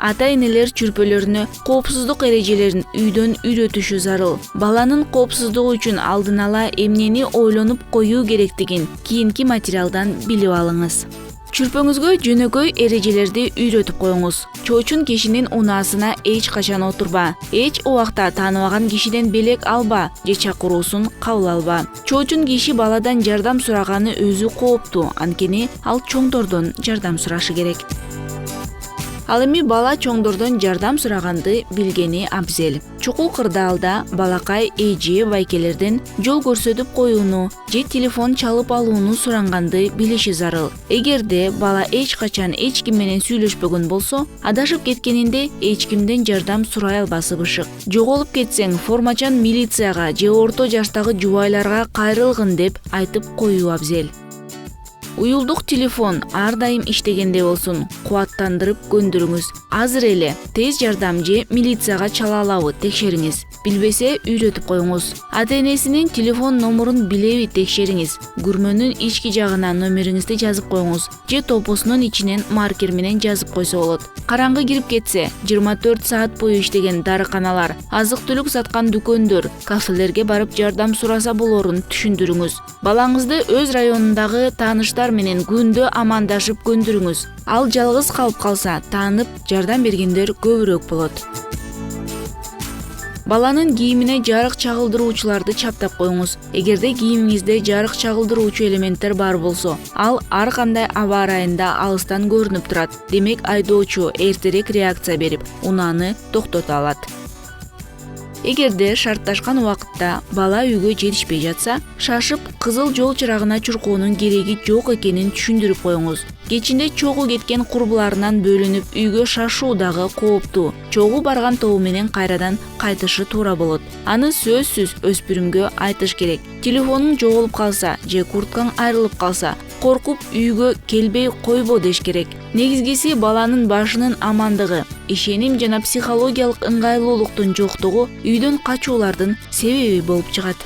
Ата-энелер чүрпөлөрүнө коопсуздук эрежелерин үйдөн үйрөтүшү зарыл. Баланын коопсуздугу үчүн алдын ала эмнени ойлонуп коюу керектигин кийинки материалдан билип алыңыз. Чүрпөңүзгө жөнөкөй эрежелерди үйрөтүп коюңуз. Чоочун кишинин унаасына эч качан отурба. Эч убакта тааныбаган кишиден белек алба же чакыруусун кабыл алба. Чоочун киши баладан жардам сураганы өзү кооптуу, анткени ал чоңдордон жардам сурашы керек. Ал эми бала чоңдордон жардам сураганды билгени абзел. Чукул кырдаалда балакай эже байкелерден жол көрсөтүп коюуну же телефон чалып алууну суранганды билиши зарыл. Эгерде бала эч качан эч ким менен сүйлөшпөгөн болсо, адашып кеткенинде эч кимден жардам сурай албасы бышык. Жоголуп кетсең, формачан милицияга же орто жаштагы жубайларга кайрылгын деп айтып коюу абзел. Уюлдук телефон ар дайым иштегенде болсун, кубаттандырып көндүрүңүз. Азыр эле тез жардам же милицияга чала алабы текшериңиз. Билбесе үйрөтүп коюңуз. Ата-энесинин телефон номерун билеби текшериңиз. Күрмөнүн ички жагына номериңизди жазып коюңуз же топосунун ичинен маркер менен жазып койсо болот. Караңгы кирип кетсе, 24 саат бою иштеген дарыканалар, азык-түлүк саткан дүкөндөр, кафелерге барып жардам сураса болорун түшүндүрүңүз. Балаңызды өз районундагы тааныштар менен күндө амандашып көндүрүңүз. Ал жалгыз калып калса, таанып жардам бергендер көбүрөөк болот. Баланын кийимине жарык чагылдыруучуларды чаптап коюңуз. Эгерде кийимиңизде жарык чагылдыруучу элементтер бар болсо, ал ар кандай аба ырайында алыстан көрүнүп турат. Демек, айдоочу эртерээк реакция берип, унааны токтото алат. Эгерде шартташкан убакытта бала үйгө жетишпей жатса, шашып кызыл жол чырагына чуркоонун кереги жок экенин түшүндүрүп коюңуз. Кечинде чогуу кеткен курбуларынан бөлүнүп үйгө шашуу дагы кооптуу. Чогуу барган тобу менен кайрадан кайтышы туура болот. Аны сөзсүз өспүрүмгө айтыш керек. Телефонуң жоголуп калса же курткаң айрылып калса, коркуп үйгө келбей койбо деш керек. Негизгиси баланын башынын амандыгы, ишеним жана психологиялык ыңгайлуулуктун жоктугу үйдөн качуулардын себеби болуп чыгат.